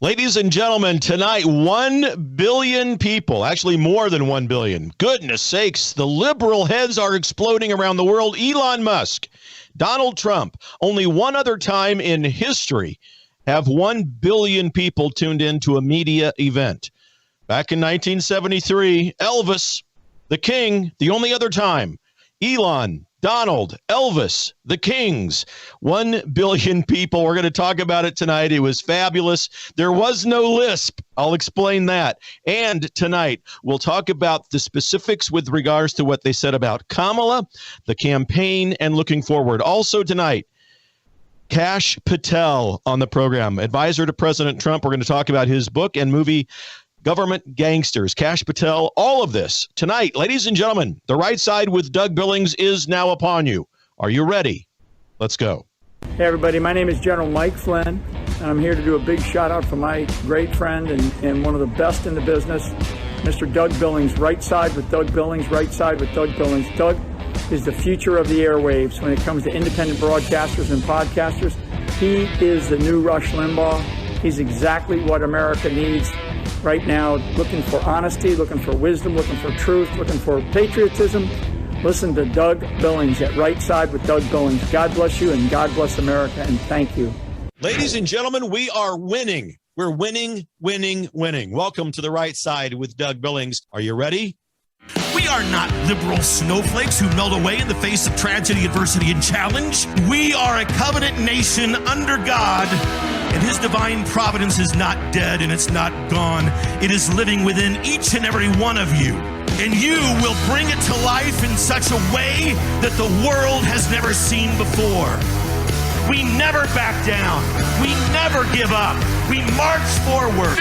Ladies and gentlemen, tonight, 1 billion people, actually more than 1 billion. Goodness sakes, the liberal heads are exploding around the world. Elon Musk, Donald Trump, only one other time in history have 1 billion people tuned into a media event. Back in 1973, Elvis, the King, the only other time. Elon, Donald, Elvis, the Kings, 1 billion people. We're going to talk about it tonight. It was fabulous. There was no lisp. I'll explain that. And tonight, we'll talk about the specifics with regards to what they said about Kamala, the campaign, and looking forward. Also tonight, Kash Patel on the program, advisor to President Trump. We're going to talk about his book and movie, Government Gangsters. Kash Patel, all of this tonight. Ladies and gentlemen, The Right Side with Doug Billings is now upon you. Are you ready? Let's go. Hey, everybody. My name is General Mike Flynn, and I'm here to do a big shout out for my great friend and one of the best in the business, Mr. Doug Billings. Right Side with Doug Billings, Right Side with Doug Billings. Doug is the future of the airwaves when it comes to independent broadcasters and podcasters. He is the new Rush Limbaugh. He's exactly what America needs right now, looking for honesty, looking for wisdom, looking for truth, looking for patriotism. Listen to Doug Billings at Right Side with Doug Billings. God bless you and God bless America, and thank you. Ladies and gentlemen, we are winning. We're winning, winning, winning. Welcome to The Right Side with Doug Billings. Are you ready? We are not liberal snowflakes who melt away in the face of tragedy, adversity, and challenge. We are a covenant nation under God, and His divine providence is not dead and it's not gone. It is living within each and every one of you. And you will bring it to life in such a way that the world has never seen before. We never back down. We never give up. We march forward.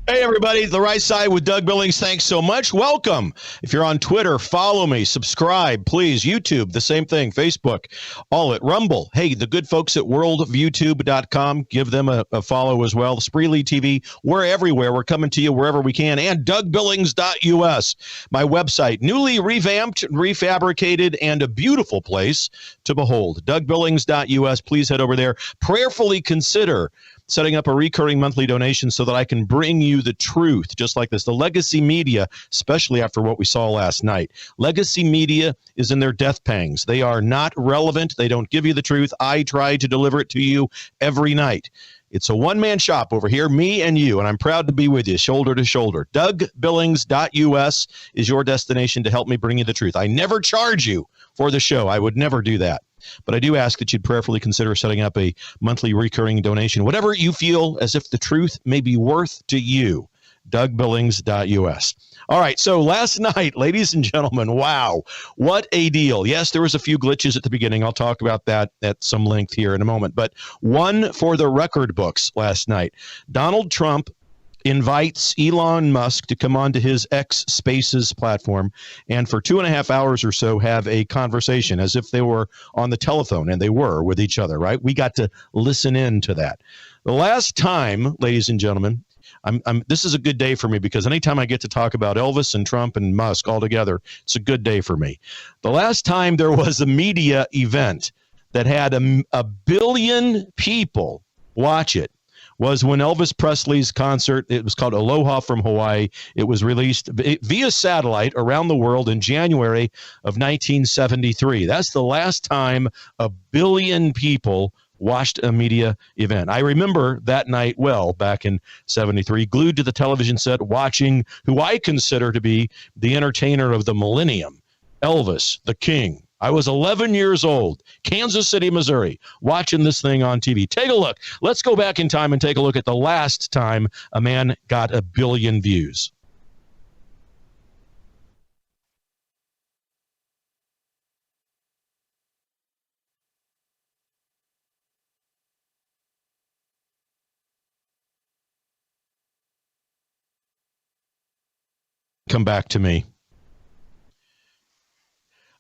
Hey, everybody, The Right Side with Doug Billings. Thanks so much. Welcome. If you're on Twitter, follow me, subscribe, please. YouTube, the same thing. Facebook, all at Rumble. Hey, the good folks at worldviewtube.com, give them a follow as well. Spreely TV, we're everywhere. We're coming to you wherever we can. And DougBillings.us, my website, newly revamped, refabricated, and a beautiful place to behold. DougBillings.us, please head over there. Prayerfully consider setting up a recurring monthly donation so that I can bring you the truth, just like this. The legacy media, especially after what we saw last night. Legacy media is in their death pangs. They are not relevant. They don't give you the truth. I try to deliver it to you every night. It's a one-man shop over here, me and you, and I'm proud to be with you, shoulder to shoulder. DougBillings.us is your destination to help me bring you the truth. I never charge you for the show. I would never do that. But I do ask that you'd prayerfully consider setting up a monthly recurring donation, whatever you feel as if the truth may be worth to you. DougBillings.us. All right, so last night, ladies and gentlemen, wow, what a deal. Yes, there was a few glitches at the beginning. I'll talk about that at some length here in a moment. But one for the record books last night. Donald Trump invites Elon Musk to come onto his X Spaces platform and for 2.5 hours or so have a conversation as if they were on the telephone, and they were with each other, right? We got to listen in to that. The last time, ladies and gentlemen, this is a good day for me because anytime I get to talk about Elvis and Trump and Musk all together, it's a good day for me. The last time there was a media event that had a billion people watch it was when Elvis Presley's concert, it was called Aloha from Hawaii. It was released via satellite around the world in January of 1973. That's the last time a billion people watched a media event. I remember that night well back in 73, glued to the television set watching who I consider to be the entertainer of the millennium, Elvis, the King. I was 11 years old, Kansas City, Missouri, watching this thing on TV. Take a look. Let's go back in time and take a look at the last time a man got 1 billion views. Come back to me.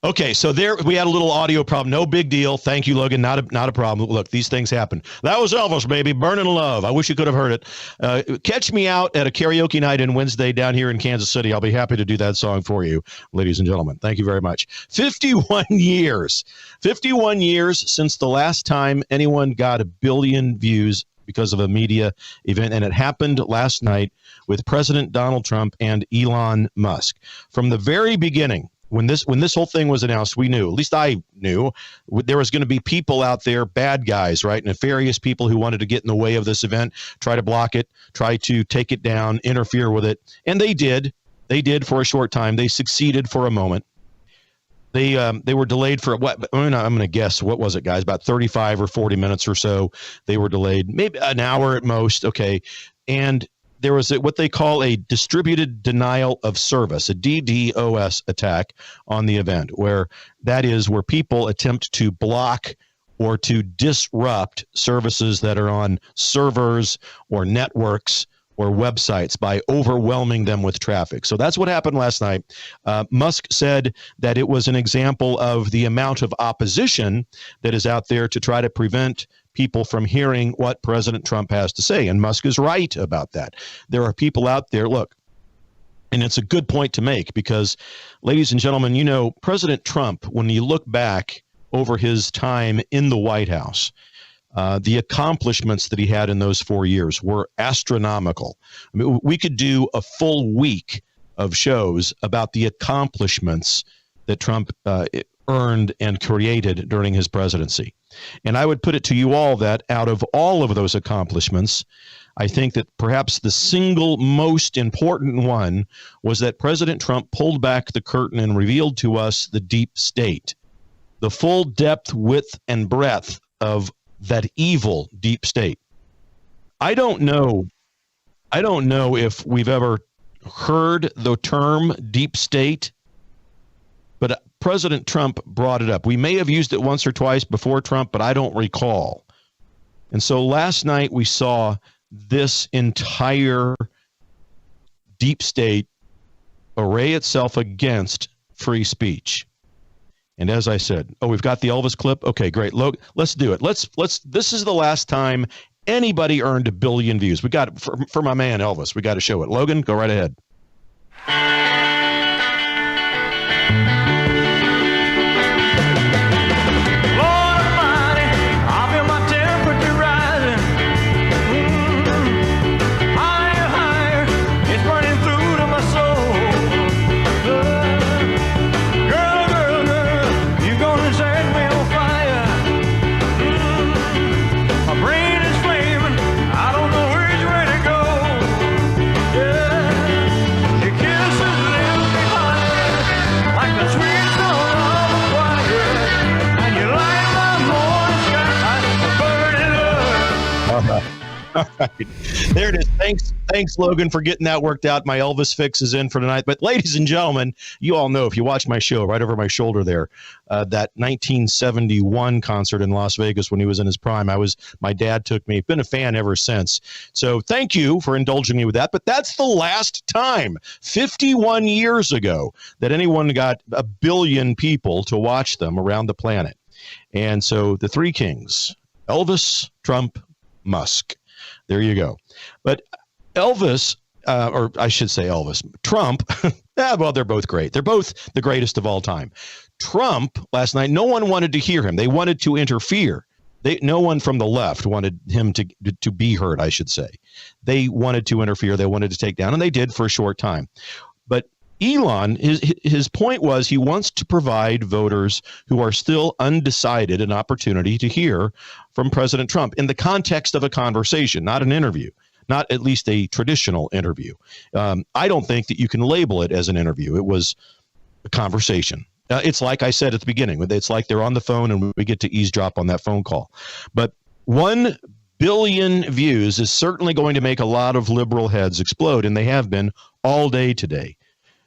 Okay, so there we had a little audio problem. No big deal. Thank you, Logan. Not a problem. Look, these things happen. That was Elvis, baby. Burning Love. I wish you could have heard it. Catch me out at a karaoke night on Wednesday down here in Kansas City. I'll be happy to do that song for you, ladies and gentlemen. Thank you very much. 51 years. 51 years since the last time anyone got 1 billion views because of a media event, and it happened last night with President Donald Trump and Elon Musk. From the very beginning, when this whole thing was announced, we knew, at least I knew, there was going to be people out there, bad guys, right, nefarious people who wanted to get in the way of this event, try to block it, try to take it down, interfere with it, and they did. They did for a short time. They succeeded for a moment. They were delayed for what? I'm going to guess. What was it, guys? About 35 or 40 minutes or so. They were delayed, maybe an hour at most. Okay, and there was what they call a distributed denial of service, a DDoS attack on the event, where people attempt to block or to disrupt services that are on servers or networks or websites by overwhelming them with traffic. So that's what happened last night. Musk said that it was an example of the amount of opposition that is out there to try to prevent people from hearing what President Trump has to say. And Musk is right about that. There are people out there, look, and it's a good point to make because, ladies and gentlemen, you know, President Trump, when you look back over his time in the White House, the accomplishments that he had in those 4 years were astronomical. I mean, we could do a full week of shows about the accomplishments that Trump earned and created during his presidency. And I would put it to you all that out of all of those accomplishments, I think that perhaps the single most important one was that President Trump pulled back the curtain and revealed to us the deep state, the full depth, width, and breadth of that evil deep state. I don't know if we've ever heard the term deep state, but President Trump brought it up. We may have used it once or twice before Trump, but I don't recall. And so last night we saw this entire deep state array itself against free speech. And as I said, we've got the Elvis clip. Okay, great. Look, let's do it. Let's. This is the last time anybody earned 1 billion views. We got it for my man Elvis. We got to show it. Logan, go right ahead. All right. There it is. Thanks, Logan, for getting that worked out. My Elvis fix is in for tonight. But ladies and gentlemen, you all know, if you watch my show right over my shoulder there, that 1971 concert in Las Vegas when he was in his prime, my dad took me. Been a fan ever since. So thank you for indulging me with that. But that's the last time, 51 years ago, that anyone got 1 billion people to watch them around the planet. And so the three kings, Elvis, Trump, Musk. There you go. But Elvis, or I should say Elvis, Trump, well, they're both great. They're both the greatest of all time. Trump, last night, no one wanted to hear him. They wanted to interfere. No one from the left wanted him to be heard, I should say. They wanted to interfere. They wanted to take down, and they did for a short time. But Elon, his point was he wants to provide voters who are still undecided an opportunity to hear from President Trump in the context of a conversation, not an interview, not at least a traditional interview. I don't think that you can label it as an interview. It was a conversation. It's like I said at the beginning, it's like they're on the phone and we get to eavesdrop on that phone call. But 1 billion views is certainly going to make a lot of liberal heads explode, and they have been all day today.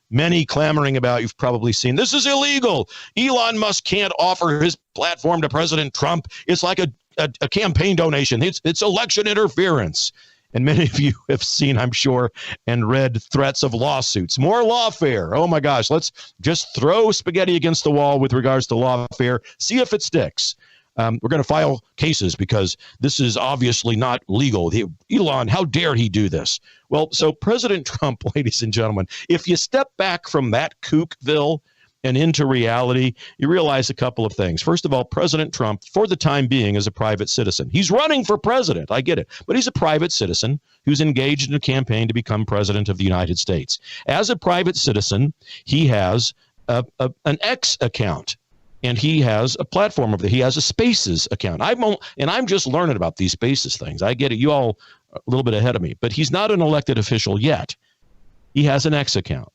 Many clamoring about, you've probably seen, this is illegal. Elon Musk can't offer his platform to President Trump. It's like a campaign donation. It's election interference. And many of you have seen, I'm sure, and read threats of lawsuits. More lawfare. Oh, my gosh. Let's just throw spaghetti against the wall with regards to lawfare. See if it sticks. We're going to file cases because this is obviously not legal. Elon, how dare he do this? Well, so President Trump, ladies and gentlemen, if you step back from that kookville and into reality, you realize a couple of things. First of all, President Trump, for the time being, is a private citizen. He's running for president. I get it. But he's a private citizen who's engaged in a campaign to become president of the United States. As a private citizen, he has an X account. And he has a platform over there. He has a Spaces account. I'm just learning about these Spaces things. I get it. You all are a little bit ahead of me. But he's not an elected official yet. He has an X account.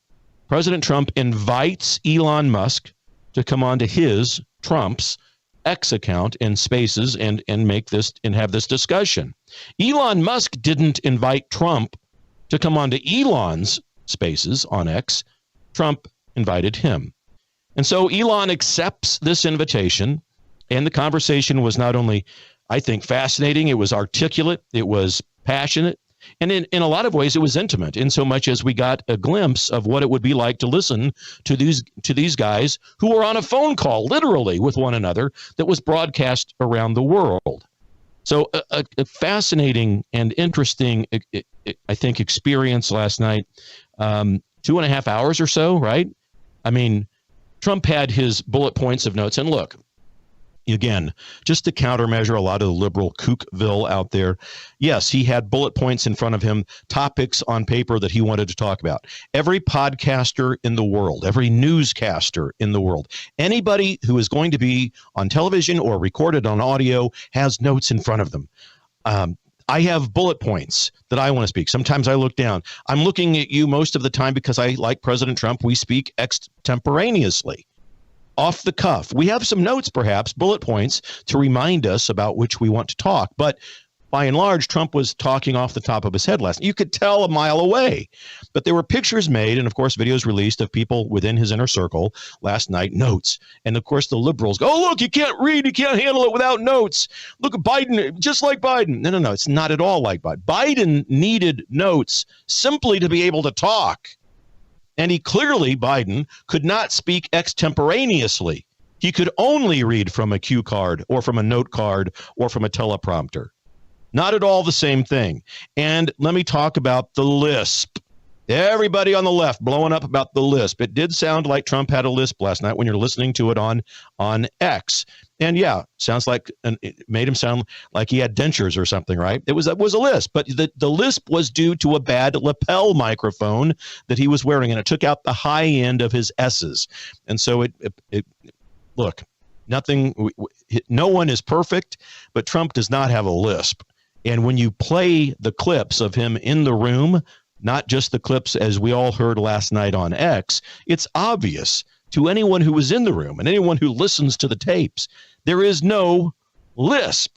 President Trump invites Elon Musk to come on to Trump's X account in Spaces and make this and have this discussion. Elon Musk didn't invite Trump to come on to Elon's Spaces on X. Trump invited him. And so Elon accepts this invitation, and the conversation was not only, I think, fascinating, it was articulate, it was passionate, and in a lot of ways it was intimate, in so much as we got a glimpse of what it would be like to listen to these guys who were on a phone call, literally, with one another, that was broadcast around the world. So a fascinating and interesting, I think, experience last night. 2.5 hours or so, right? I mean, Trump had his bullet points of notes. And look, again, just to countermeasure a lot of the liberal kookville out there, yes, he had bullet points in front of him, topics on paper that he wanted to talk about. Every podcaster in the world, every newscaster in the world, anybody who is going to be on television or recorded on audio has notes in front of them. I have bullet points that I want to speak. Sometimes I look down. I'm looking at you most of the time because I, like President Trump, we speak extemporaneously, off the cuff. We have some notes, perhaps, bullet points to remind us about which we want to talk. But by and large, Trump was talking off the top of his head last night. You could tell a mile away. But there were pictures made and, of course, videos released of people within his inner circle last night, notes. And, of course, the liberals go, oh, look, you can't read, you can't handle it without notes. Look at Biden, just like Biden. No, it's not at all like Biden. Biden needed notes simply to be able to talk. And Biden, could not speak extemporaneously. He could only read from a cue card or from a note card or from a teleprompter. Not at all the same thing. And let me talk about the lisp. Everybody on the left blowing up about the lisp. It did sound like Trump had a lisp last night when you're listening to it on X. And yeah, sounds like, and it made him sound like he had dentures or something, right? It was a lisp, but the lisp was due to a bad lapel microphone that he was wearing, and it took out the high end of his S's. And so it look, no one is perfect, but Trump does not have a lisp. And when you play the clips of him in the room, not just the clips as we all heard last night on X, it's obvious to anyone who was in the room and anyone who listens to the tapes, there is no lisp.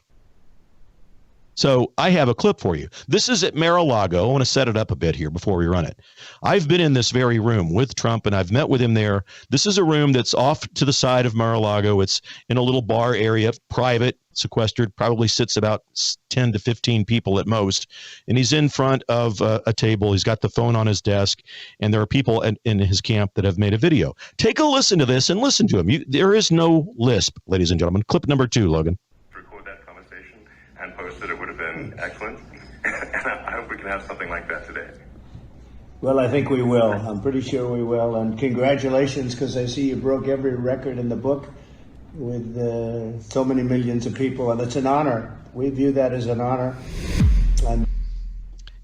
So I have a clip for you. This is at Mar-a-Lago. I want to set it up a bit here before we run it. I've been in this very room with Trump, and I've met with him there. This is a room that's off to the side of Mar-a-Lago. It's in a little bar area, private, sequestered, probably sits about 10 to 15 people at most. And he's in front of a table. He's got the phone on his desk, and there are people in his camp that have made a video. Take a listen to this and listen to him. There is no lisp, ladies and gentlemen. Clip number 2, Logan. Record that conversation and post it. It would have been excellent. And I hope we can have something like that today. Well, I think we will. I'm pretty sure we will. And congratulations, because I see you broke every record in the book with so many millions of people, and it's an honor. We view that as an honor.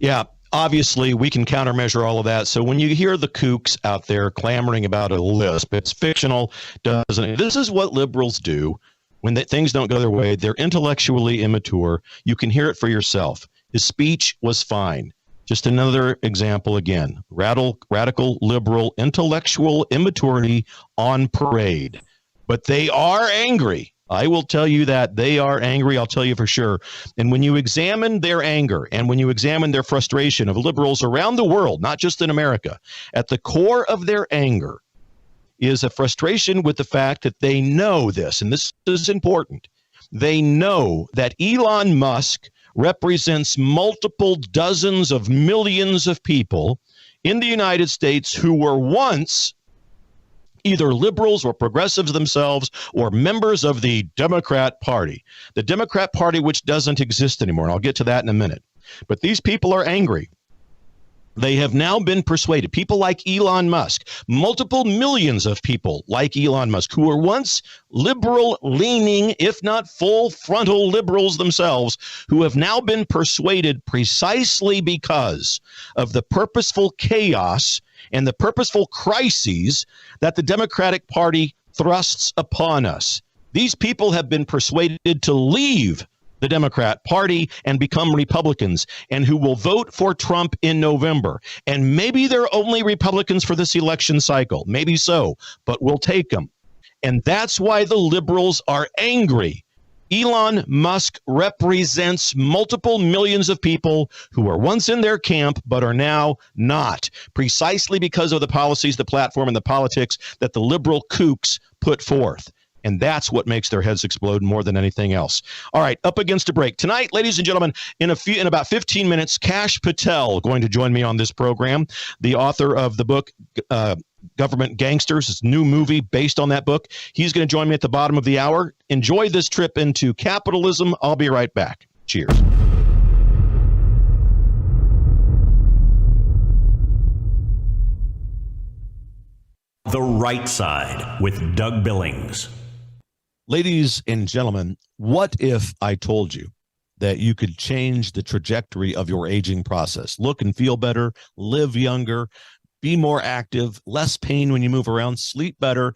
Yeah, obviously we can countermeasure all of that. So when you hear the kooks out there clamoring about a lisp, it's fictional, doesn't. This is what liberals do when things don't go their way. They're intellectually immature. You can hear it for yourself. His speech was fine. Just another example again. Radical liberal intellectual immaturity on parade. But they are angry. I will tell you that they are angry. I'll tell you for sure. And when you examine their anger and when you examine their frustration of liberals around the world, not just in America, at the core of their anger is a frustration with the fact that they know this, and this is important. They know that Elon Musk represents multiple dozens of millions of people in the United States who were once either liberals or progressives themselves or members of the Democrat Party. The Democrat Party, which doesn't exist anymore, and I'll get to that in a minute. But these people are angry. They have now been persuaded. People like Elon Musk, multiple millions of people like Elon Musk, who were once liberal-leaning, if not full-frontal liberals themselves, who have now been persuaded precisely because of the purposeful chaos and the purposeful crises that the Democratic Party thrusts upon us. These people have been persuaded to leave the Democrat Party and become Republicans, and who will vote for Trump in November. And maybe they're only Republicans for this election cycle. Maybe so, but we'll take them. And that's why the liberals are angry. Elon Musk represents multiple millions of people who were once in their camp but are now not, precisely because of the policies, the platform, and the politics that the liberal kooks put forth. And that's what makes their heads explode more than anything else. All right, up against a break. Tonight, ladies and gentlemen, in about 15 minutes, Kash Patel going to join me on this program, the author of the book, Government Gangsters, his new movie based on that book. He's going to join me at the bottom of the hour. Enjoy this trip into capitalism. I'll be right back. Cheers. The Right Side with Doug Billings. Ladies and gentlemen, what if I told you that you could change the trajectory of your aging process? Look and feel better, live younger, be more active, less pain when you move around, sleep better,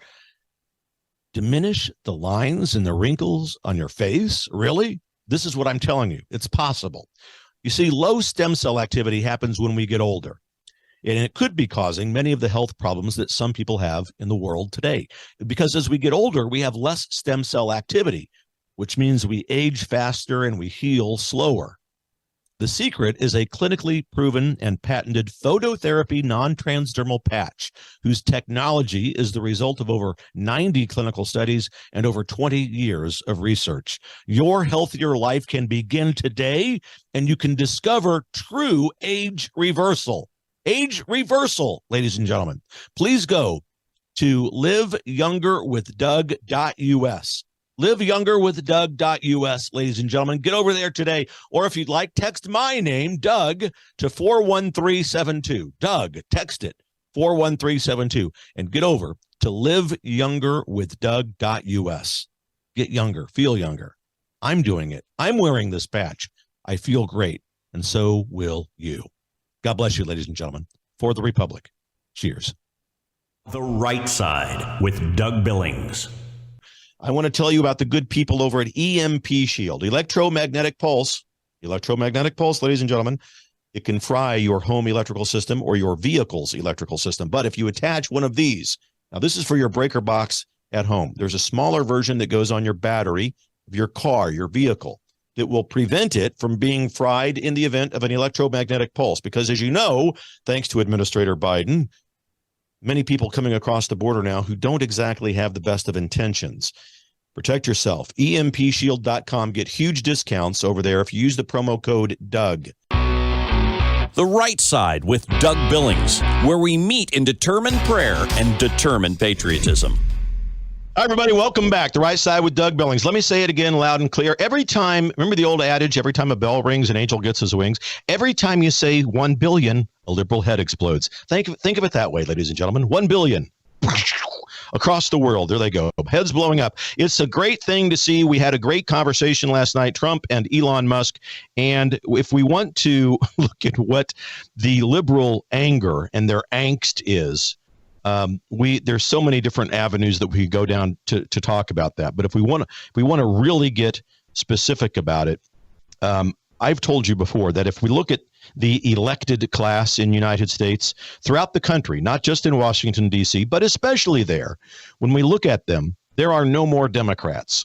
diminish the lines and the wrinkles on your face? Really? This is what I'm telling you. It's possible. You see, low stem cell activity happens when we get older. And it could be causing many of the health problems that some people have in the world today. Because as we get older, we have less stem cell activity, which means we age faster and we heal slower. The secret is a clinically proven and patented phototherapy non-transdermal patch, whose technology is the result of over 90 clinical studies and over 20 years of research. Your healthier life can begin today, and you can discover true age reversal. Age reversal, ladies and gentlemen. Please go to liveyoungerwithdoug.us. Liveyoungerwithdoug.us, ladies and gentlemen. Get over there today. Or if you'd like, text my name, Doug, to 41372. Doug, text it, 41372. And get over to liveyoungerwithdoug.us. Get younger, feel younger. I'm doing it. I'm wearing this patch. I feel great. And so will you. God bless you, ladies and gentlemen. For the Republic. Cheers. The Right Side with Doug Billings. I want to tell you about the good people over at EMP Shield, electromagnetic pulse. Electromagnetic pulse, ladies and gentlemen. It can fry your home electrical system or your vehicle's electrical system. But if you attach one of these, now this is for your breaker box at home. There's a smaller version that goes on your battery of your car, your vehicle, that will prevent it from being fried in the event of an electromagnetic pulse. Because as you know, thanks to Administrator Biden, many people coming across the border now who don't exactly have the best of intentions. Protect yourself. EMPshield.com. Get huge discounts over there if you use the promo code Doug. The Right Side with Doug Billings, where we meet in determined prayer and determined patriotism. Hi, everybody. Welcome back. The Right Side with Doug Billings. Let me say it again loud and clear. Every time, remember the old adage, every time a bell rings, an angel gets his wings? Every time you say 1 billion, a liberal head explodes. Think of it that way, ladies and gentlemen. 1 billion. Across the world. There they go. Heads blowing up. It's a great thing to see. We had a great conversation last night, Trump and Elon Musk. And if we want to look at what the liberal anger and their angst is, there's so many different avenues that we go down to talk about that. But if we want to really get specific about it, I've told you before that if we look at the elected class in the United States throughout the country, not just in Washington, D.C., but especially there, when we look at them, there are no more Democrats.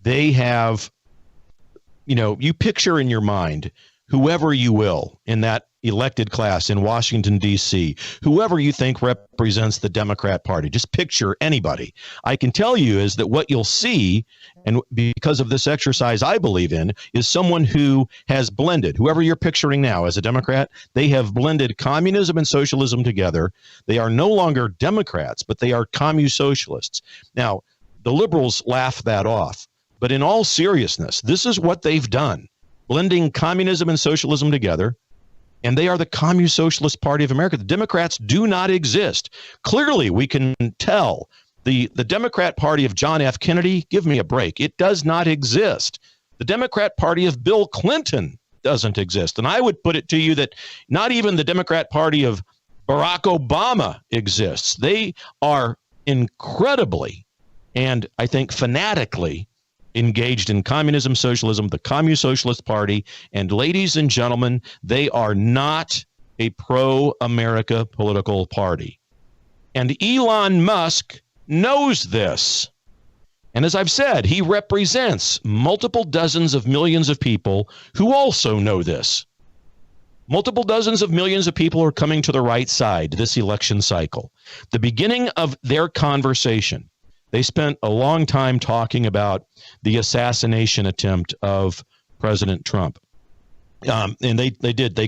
They have, you picture in your mind whoever you will in that elected class in Washington, D.C., whoever you think represents the Democrat Party, just picture anybody. I can tell you is that what you'll see, and because of this exercise I believe in, is someone who has blended, whoever you're picturing now as a Democrat, they have blended communism and socialism together. They are no longer Democrats, but they are commu-socialists. Now, the liberals laugh that off. But in all seriousness, this is what they've done, blending communism and socialism together. And they are the Communist-Socialist Party of America. The Democrats do not exist. Clearly, we can tell the Democrat Party of John F. Kennedy, give me a break. It does not exist. The Democrat Party of Bill Clinton doesn't exist. And I would put it to you that not even the Democrat Party of Barack Obama exists. They are incredibly, and I think fanatically, engaged in communism, socialism, the Communist-Socialist Party. And ladies and gentlemen, they are not a pro-America political party. And Elon Musk knows this. And as I've said, he represents multiple dozens of millions of people who also know this. Multiple dozens of millions of people are coming to the right side this election cycle. The beginning of their conversation, they spent a long time talking about the assassination attempt of President Trump. And they did.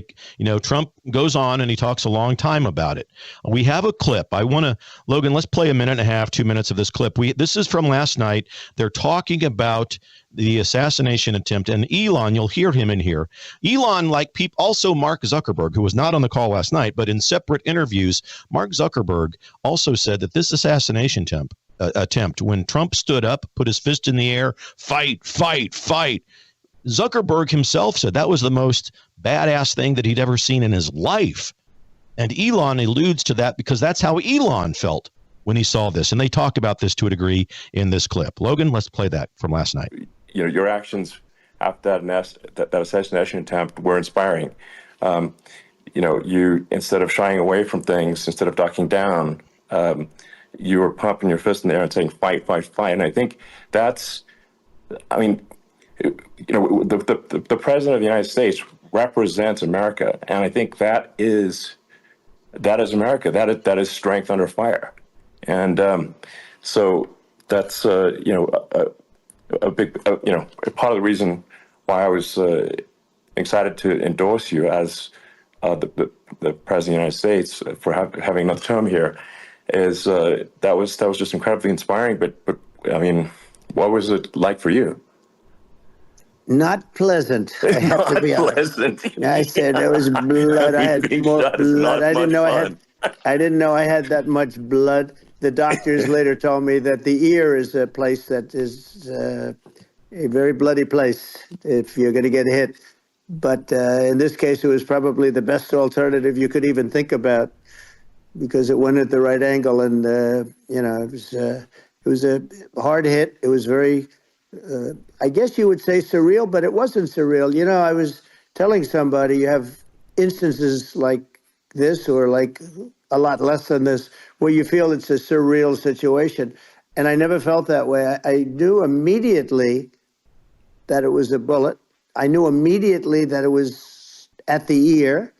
Trump goes on and he talks a long time about it. We have a clip. Logan, let's play a minute and a half, 2 minutes of this clip. This is from last night. They're talking about the assassination attempt. And Elon, you'll hear him in here. Elon, also Mark Zuckerberg, who was not on the call last night, but in separate interviews, Mark Zuckerberg also said that this assassination attempt, when Trump stood up, put his fist in the air, fight, fight, fight. Zuckerberg himself said that was the most badass thing that he'd ever seen in his life. And Elon alludes to that because that's how Elon felt when he saw this. And they talk about this to a degree in this clip. Logan, let's play that from last night. Your actions after that assassination attempt were inspiring. You, instead of shying away from things, instead of ducking down, you were pumping your fist in the air and saying, fight, fight, fight. And I think the president of the United States represents America. And I think that is America. That is strength under fire. And so that's, a big, part of the reason why I was excited to endorse you as the president of the United States for having another term here. Is that was just incredibly inspiring. But I mean, what was it like for you? Not pleasant. I have to be honest. I said there was blood. I had more blood. I didn't know I had that much blood. The doctors later told me that the ear is a place that is a very bloody place if you're going to get hit. But in this case, it was probably the best alternative you could even think about, because it went at the right angle, and it was a hard hit. It was very, I guess you would say surreal, but it wasn't surreal. I was telling somebody, you have instances like this, or like a lot less than this, where you feel it's a surreal situation, and I never felt that way. I knew immediately that it was a bullet. I knew immediately that it was at the ear.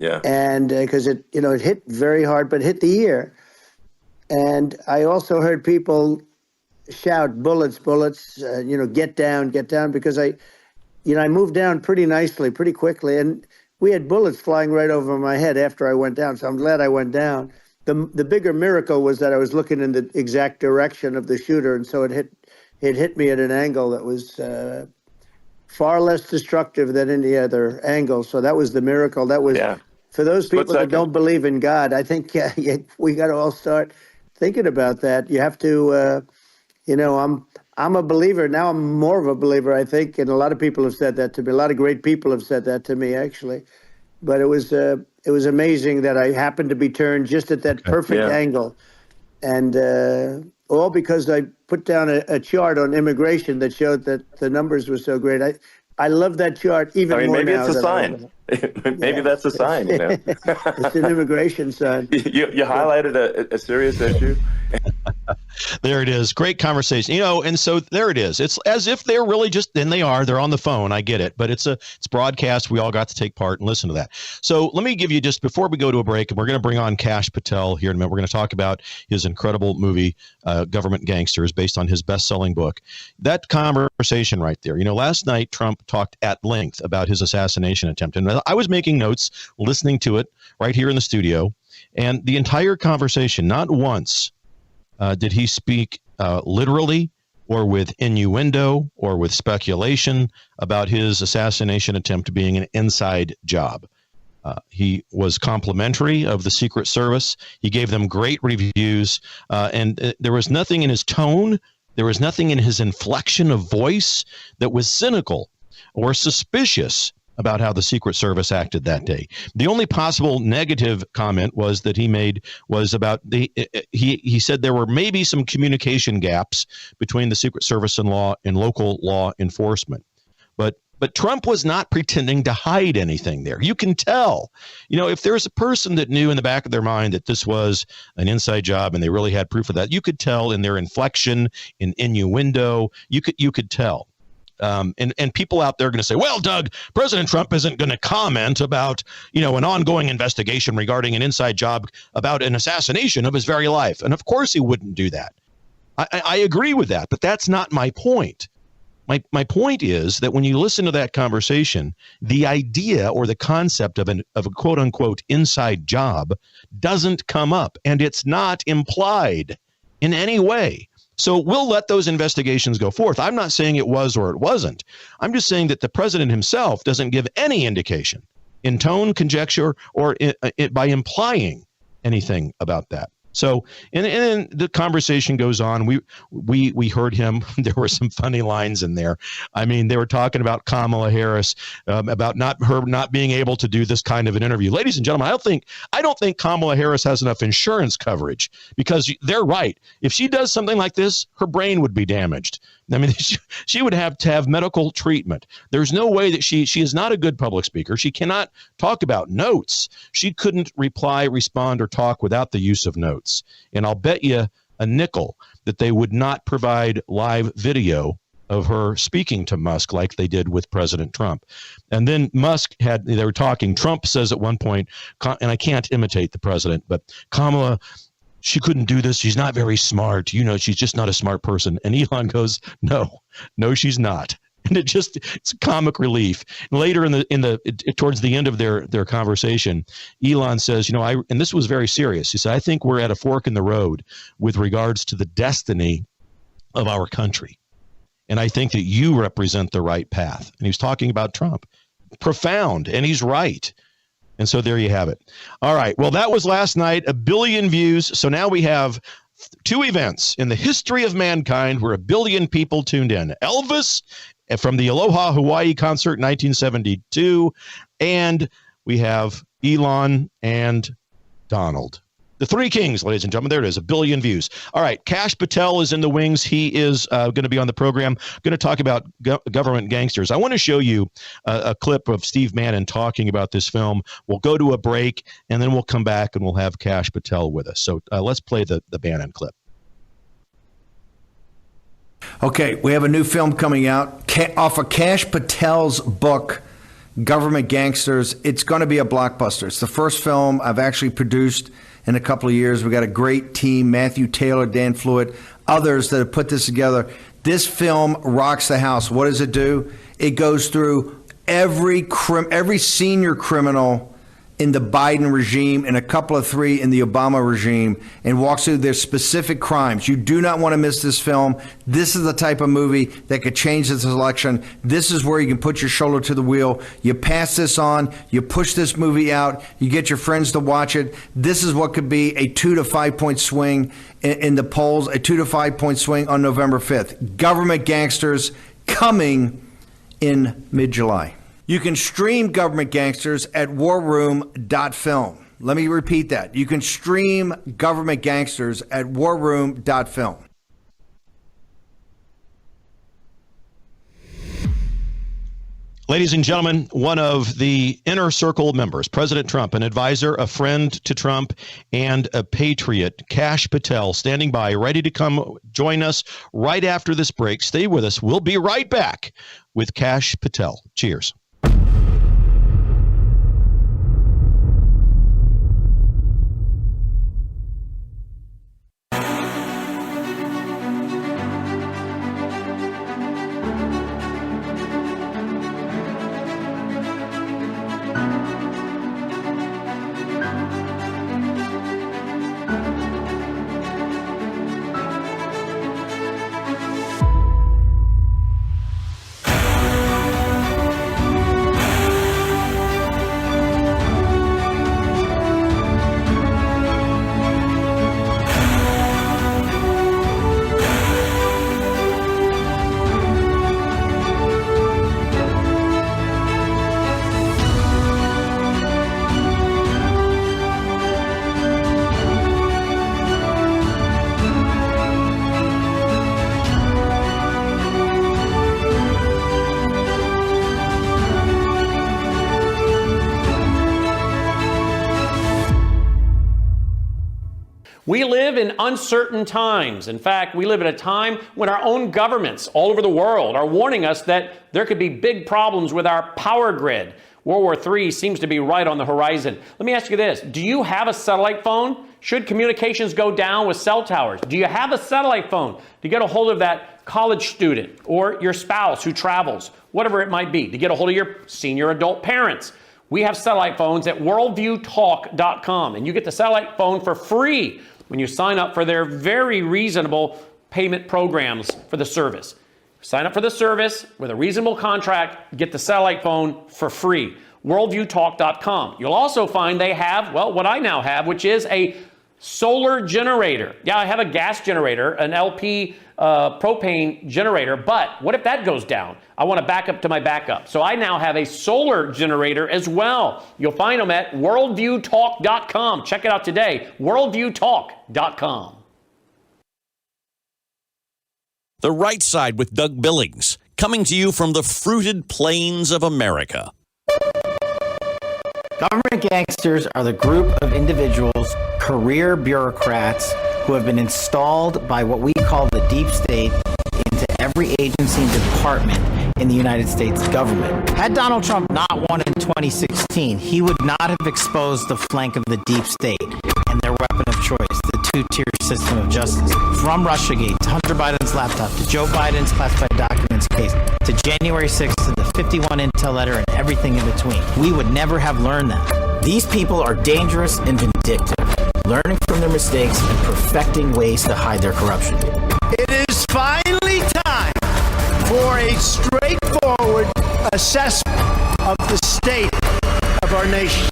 Yeah. And because it hit very hard, but hit the ear. And I also heard people shout, bullets, bullets, get down, because I moved down pretty nicely, pretty quickly. And we had bullets flying right over my head after I went down. So I'm glad I went down. The bigger miracle was that I was looking in the exact direction of the shooter. And so it hit me at an angle that was far less destructive than any other angle. So that was the miracle. That was, for those people that don't believe in God, I think we got to all start thinking about that. You have to, I'm a believer. Now I'm more of a believer, I think. And a lot of people have said that to me. A lot of great people have said that to me, actually. But it was amazing that I happened to be turned just at that perfect angle. And all because I put down a chart on immigration that showed that the numbers were so great. I love that chart even more maybe now. It's a sign. Maybe that's a sign. It's an immigration sign. You highlighted a serious issue. There it is. Great conversation. And so there it is. It's as if they're really just, and they're on the phone. I get it, but it's broadcast. We all got to take part and listen to that. So let me give you, just before we go to a break, and we're going to bring on Kash Patel here in a minute. We're going to talk about his incredible movie, Government Gangsters, based on his best-selling book. That conversation right there. Last night Trump talked at length about his assassination attempt, and I was making notes, listening to it right here in the studio, and the entire conversation, not once did he speak literally or with innuendo or with speculation about his assassination attempt being an inside job. He was complimentary of the Secret Service. He gave them great reviews, and there was nothing in his tone, there was nothing in his inflection of voice that was cynical or suspicious about how the Secret Service acted that day. The only possible negative comment was that he made was about he said there were maybe some communication gaps between the Secret Service and local law enforcement. But Trump was not pretending to hide anything there. You can tell, if there's a person that knew in the back of their mind that this was an inside job and they really had proof of that, you could tell in their inflection, in innuendo, you could tell. And people out there are going to say, well, Doug, President Trump isn't going to comment about, an ongoing investigation regarding an inside job about an assassination of his very life. And of course he wouldn't do that. I agree with that, but that's not my point. My point is that when you listen to that conversation, the idea or the concept of a quote unquote inside job doesn't come up, and it's not implied in any way. So we'll let those investigations go forth. I'm not saying it was or it wasn't. I'm just saying that the president himself doesn't give any indication in tone, conjecture, or by implying anything about that. So, and then the conversation goes on. We heard him. There were some funny lines in there. I mean, they were talking about Kamala Harris, about her not being able to do this kind of an interview. Ladies and gentlemen, I don't think Kamala Harris has enough insurance coverage, because they're right. If she does something like this, her brain would be damaged. I mean, she would have to have medical treatment. There's no way that she is not a good public speaker. She cannot talk about notes. She couldn't reply, respond, or talk without the use of notes. And I'll bet you a nickel that they would not provide live video of her speaking to Musk like they did with President Trump. And then they were talking. Trump says at one point, and I can't imitate the president, but Kamala, she couldn't do this. She's not very smart. She's just not a smart person. And Elon goes, no, she's not. And it's comic relief. Later towards the end of their conversation, Elon says, and this was very serious. He said, I think we're at a fork in the road with regards to the destiny of our country. And I think that you represent the right path. And he was talking about Trump. Profound. And he's right. And so there you have it. All right. Well, that was last night, 1 billion views. So now we have two events in the history of mankind where 1 billion people tuned in. Elvis from the Aloha Hawaii concert in 1972. And we have Elon and Donald. The Three Kings, ladies and gentlemen. There it is, 1 billion views. All right, Kash Patel is in the wings. He is going to be on the program, going to talk about Government Gangsters. I want to show you a clip of Steve Bannon talking about this film. We'll go to a break, and then we'll come back, and we'll have Kash Patel with us. So let's play the Bannon clip. Okay, we have a new film coming out off of Kash Patel's book, Government Gangsters. It's going to be a blockbuster. It's the first film I've actually produced in a couple of years. We got a great team, Matthew Taylor, Dan Fluitt, others that have put this together. This film rocks the house. What does it do? It goes through every senior criminal in the Biden regime and a couple of three in the Obama regime, and walks through their specific crimes. You do not want to miss this film. This is the type of movie that could change this election. This is where you can put your shoulder to the wheel. You pass this on, you push this movie out, you get your friends to watch it. This is what could be a 2 to 5 point swing in the polls, a 2 to 5 point swing on November 5th. Government Gangsters coming in mid-July. You can stream Government Gangsters at warroom.film. Let me repeat that. You can stream Government Gangsters at warroom.film. Ladies and gentlemen, one of the inner circle members, President Trump, an advisor, a friend to Trump, and a patriot, Kash Patel, standing by, ready to come join us right after this break. Stay with us. We'll be right back with Kash Patel. Cheers. We live in uncertain times. In fact, we live at a time when our own governments all over the world are warning us that there could be big problems with our power grid. World War III seems to be right on the horizon. Let me ask you this. Do you have a satellite phone? Should communications go down with cell towers? Do you have a satellite phone to get a hold of that college student or your spouse who travels, whatever it might be, to get a hold of your senior adult parents? We have satellite phones at worldviewtalk.com, and you get the satellite phone for free when you sign up for their very reasonable payment programs for the service. Sign up for the service with a reasonable contract, get the satellite phone for free. Worldviewtalk.com. You'll also find they have, well, what I now have, which is a solar generator. Yeah, I have a gas generator, an LP propane generator, but what if that goes down? I want to back up to my backup. So I now have a solar generator as well. You'll find them at worldviewtalk.com. Check it out today, worldviewtalk.com. The Right Side with Doug Billings, coming to you from the fruited plains of America. Government gangsters are the group of individuals, career bureaucrats, who have been installed by what we call the deep state into every agency and department in the United States government. Had Donald Trump not won in 2016, he would not have exposed the flank of the deep state and their weapon of choice, the two-tier system of justice. From Russiagate to Hunter Biden's laptop to Joe Biden's classified documents case to January 6th to the 51 Intel letter and everything in between. We would never have learned that. These people are dangerous and vindictive, learning from their mistakes and perfecting ways to hide their corruption. It is finally time for a straightforward assessment of the state of our nation.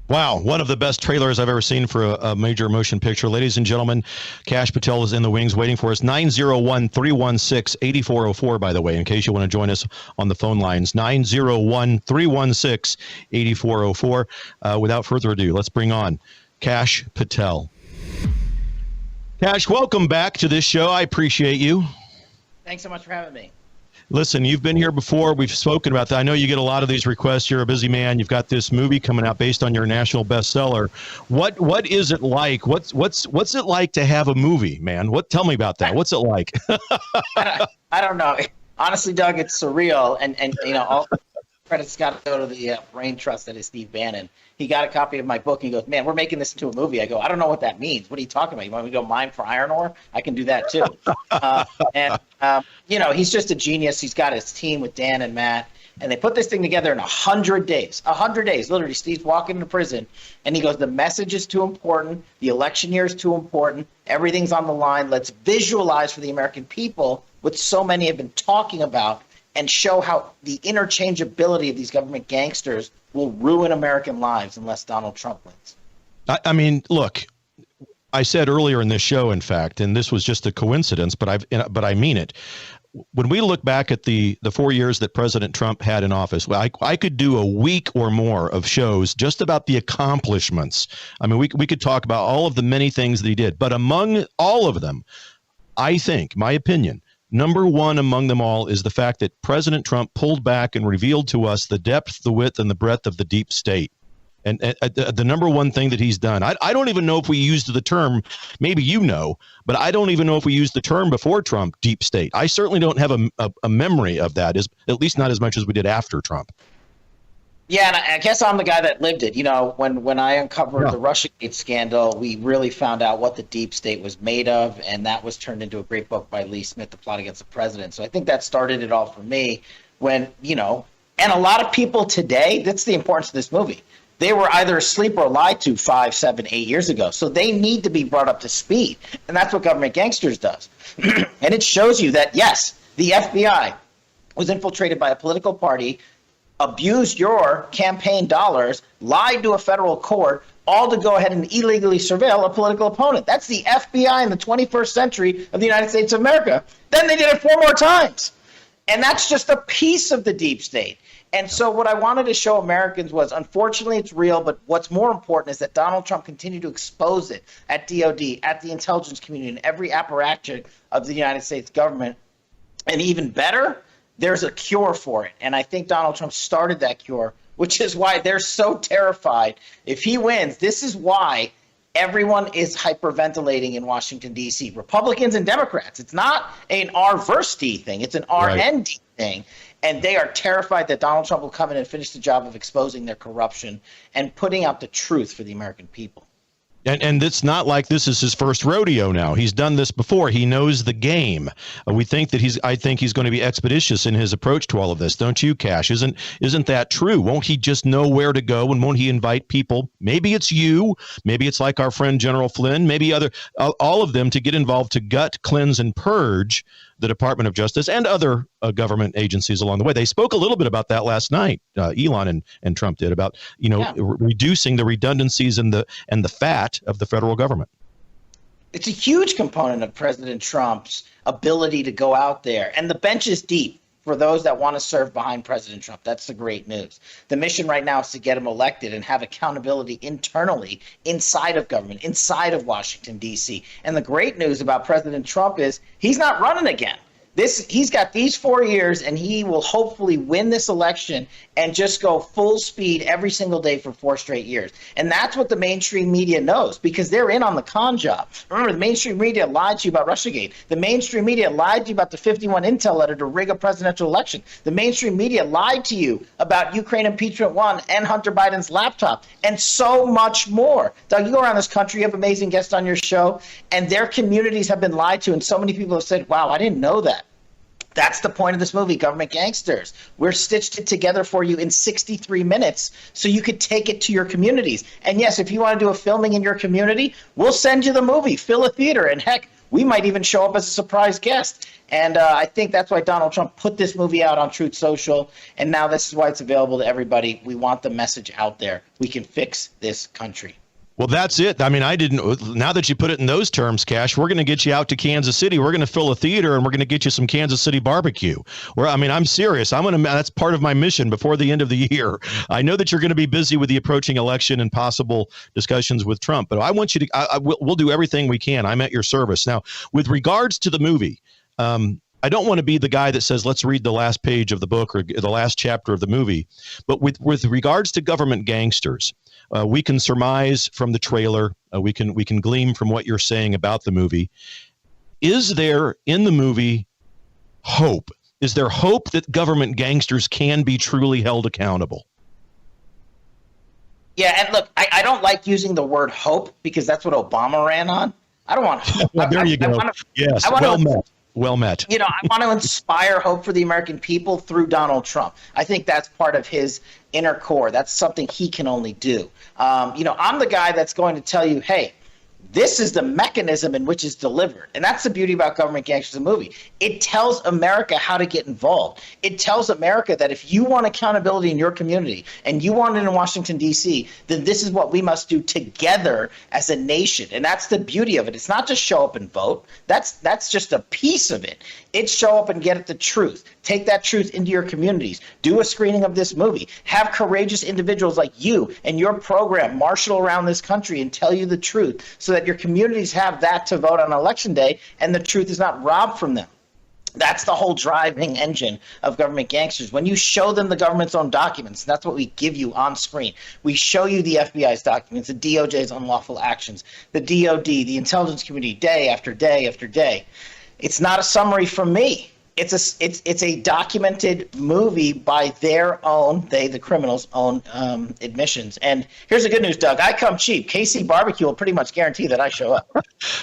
Wow, one of the best trailers I've ever seen for a major motion picture. Ladies and gentlemen, Kash Patel is in the wings waiting for us. 901-316-8404, by the way, in case you want to join us on the phone lines. 901-316-8404. Without further ado, let's bring on Kash Patel. Kash, welcome back to this show. I appreciate you. Thanks so much for having me. Listen, you've been here before. We've spoken about that. I know you get a lot of these requests. You're a busy man. You've got this movie coming out based on your national bestseller. What is it like? What's it like to have a movie, man? Tell me about that. What's it like? I don't know. Honestly, Doug, it's surreal. And you know, all credit's got to go to the brain trust that is Steve Bannon. He got a copy of my book and he goes, "Man, we're making this into a movie." I go, "I don't know what that means. What are you talking about? You want me to go mine for iron ore? I can do that too." You know, he's just a genius. He's got his team with Dan and Matt, and they put this thing together in 100 days. 100 days, literally. Steve's walking into prison, and he goes, "The message is too important. The election year is too important. Everything's on the line. Let's visualize for the American people what so many have been talking about and show how the interchangeability of these government gangsters will ruin American lives unless Donald Trump wins." I mean, look, I said earlier in this show, in fact, and this was just a coincidence, but I mean it. When we look back at the 4 years that President Trump had in office, I could do a week or more of shows just about the accomplishments. I mean, we could talk about all of the many things that he did, but among all of them, I think, my opinion, number one among them all is the fact that President Trump pulled back and revealed to us the depth, the width, and the breadth of the deep state. And the number one thing that he's done, I don't even know if we used the term, maybe you know, but I don't even know if we used the term before Trump, deep state. I certainly don't have a memory of that, at least not as much as we did after Trump. Yeah, and I guess I'm the guy that lived it. You know, when I uncovered the Russiagate scandal, we really found out what the deep state was made of, and that was turned into a great book by Lee Smith, The Plot Against the President. So I think that started it all for me when, you know, and a lot of people today, that's the importance of this movie. They were either asleep or lied to 5, 7, 8 years ago. So they need to be brought up to speed. And that's what Government Gangsters does. And it shows you that, yes, the FBI was infiltrated by a political party, abused your campaign dollars, lied to a federal court, all to go ahead and illegally surveil a political opponent. That's the FBI in the 21st century of the United States of America. Then they did it 4 more times. And that's just a piece of the deep state. And so what I wanted to show Americans was, unfortunately, it's real, but what's more important is that Donald Trump continued to expose it at DOD, at the intelligence community, and every apparatchik of the United States government. And even better, there's a cure for it. And I think Donald Trump started that cure, which is why they're so terrified. If he wins, this is why everyone is hyperventilating in Washington, D.C., Republicans and Democrats. It's not an R versus D thing. It's an RND thing. And they are terrified that Donald Trump will come in and finish the job of exposing their corruption and putting out the truth for the American people. And it's not like this is his first rodeo now. He's done this before. He knows the game. We think that I think he's going to be expeditious in his approach to all of this. Don't you, Cash? Isn't that true? Won't he just know where to go, and won't he invite people? Maybe it's you. Maybe it's like our friend General Flynn. Maybe all of them to get involved to gut, cleanse, and purge the Department of Justice and other government agencies along the way. They spoke a little bit about that last night. Elon and Trump did about reducing the redundancies and the fat of the federal government. It's a huge component of President Trump's ability to go out there, and the bench is deep for those that want to serve behind President Trump. That's the great news. The mission right now is to get him elected and have accountability internally, inside of government, inside of Washington, D.C. And the great news about President Trump is he's not running again. He's got these 4 years, and he will hopefully win this election and just go full speed every single day for 4 straight years. And that's what the mainstream media knows, because they're in on the con job. Remember, the mainstream media lied to you about Russiagate. The mainstream media lied to you about the 51 Intel letter to rig a presidential election. The mainstream media lied to you about Ukraine Impeachment 1 and Hunter Biden's laptop, and so much more. Doug, you go around this country, you have amazing guests on your show, and their communities have been lied to, and so many people have said, wow, I didn't know that. That's the point of this movie, Government Gangsters. We're stitched it together for you in 63 minutes so you could take it to your communities. And yes, if you want to do a filming in your community, we'll send you the movie, fill a theater, and heck, we might even show up as a surprise guest. And I think that's why Donald Trump put this movie out on Truth Social, and now this is why it's available to everybody. We want the message out there. We can fix this country. Well, that's it. I mean, now that you put it in those terms, Cash, we're going to get you out to Kansas City. We're going to fill a theater, and we're going to get you some Kansas City barbecue. I'm serious. That's part of my mission before the end of the year. I know that you're going to be busy with the approaching election and possible discussions with Trump, but I want you to, we'll do everything we can. I'm at your service. Now, with regards to the movie, I don't want to be the guy that says, let's read the last page of the book or the last chapter of the movie. But with regards to Government Gangsters, we can surmise from the trailer, we can glean from what you're saying about the movie. Is there in the movie hope? Is there hope that Government Gangsters can be truly held accountable? Yeah, and look, I don't like using the word hope because that's what Obama ran on. I don't want hope. Well, there you go. Yes, well met. Well met. You know, I want to inspire hope for the American people through Donald Trump. I think that's part of his inner core. That's something he can only do. I'm the guy that's going to tell you, hey, This is the mechanism in which it's delivered. And that's the beauty about Government Gangsters, the movie. It tells America how to get involved. It tells America that if you want accountability in your community and you want it in Washington, D.C., then this is what we must do together as a nation. And that's the beauty of it. It's not just show up and vote. That's just a piece of it. It's show up and get at the truth. Take that truth into your communities. Do a screening of this movie. Have courageous individuals like you and your program marshal around this country and tell you the truth so that your communities have that to vote on election day and the truth is not robbed from them. That's the whole driving engine of Government Gangsters. When you show them the government's own documents, that's what we give you on screen. We show you the FBI's documents, the DOJ's unlawful actions, the DOD, the intelligence community, day after day after day. It's not a summary from me. It's a documented movie by their own, the criminals' own admissions. And here's the good news, Doug. I come cheap. KC Barbecue will pretty much guarantee that I show up.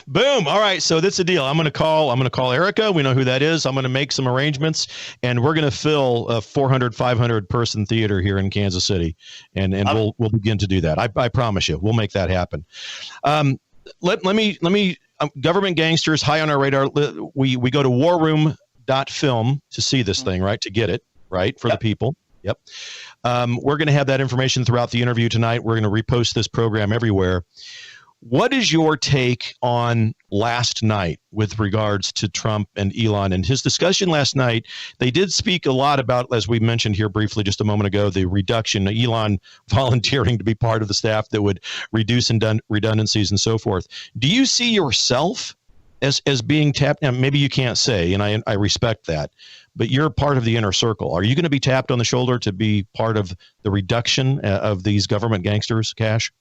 Boom. All right. So that's the deal. I'm going to call Erica. We know who that is. I'm going to make some arrangements, and we're going to fill a 400, 500 person theater here in Kansas City, and we'll begin to do that. I promise you, we'll make that happen. Let me. Government Gangsters, high on our radar. We go to warroom.film to see this thing, right? To get it, right? For the people. Yep. We're going to have that information throughout the interview tonight. We're going to repost this program everywhere. What is your take on last night with regards to Trump and Elon and his discussion last night? They did speak a lot about, as we mentioned here briefly just a moment ago, the reduction, Elon volunteering to be part of the staff that would reduce redundancies and so forth. Do you see yourself as being tapped? Now, maybe you can't say, and I respect that, but you're part of the inner circle. Are you going to be tapped on the shoulder to be part of the reduction of these government gangsters, Cash?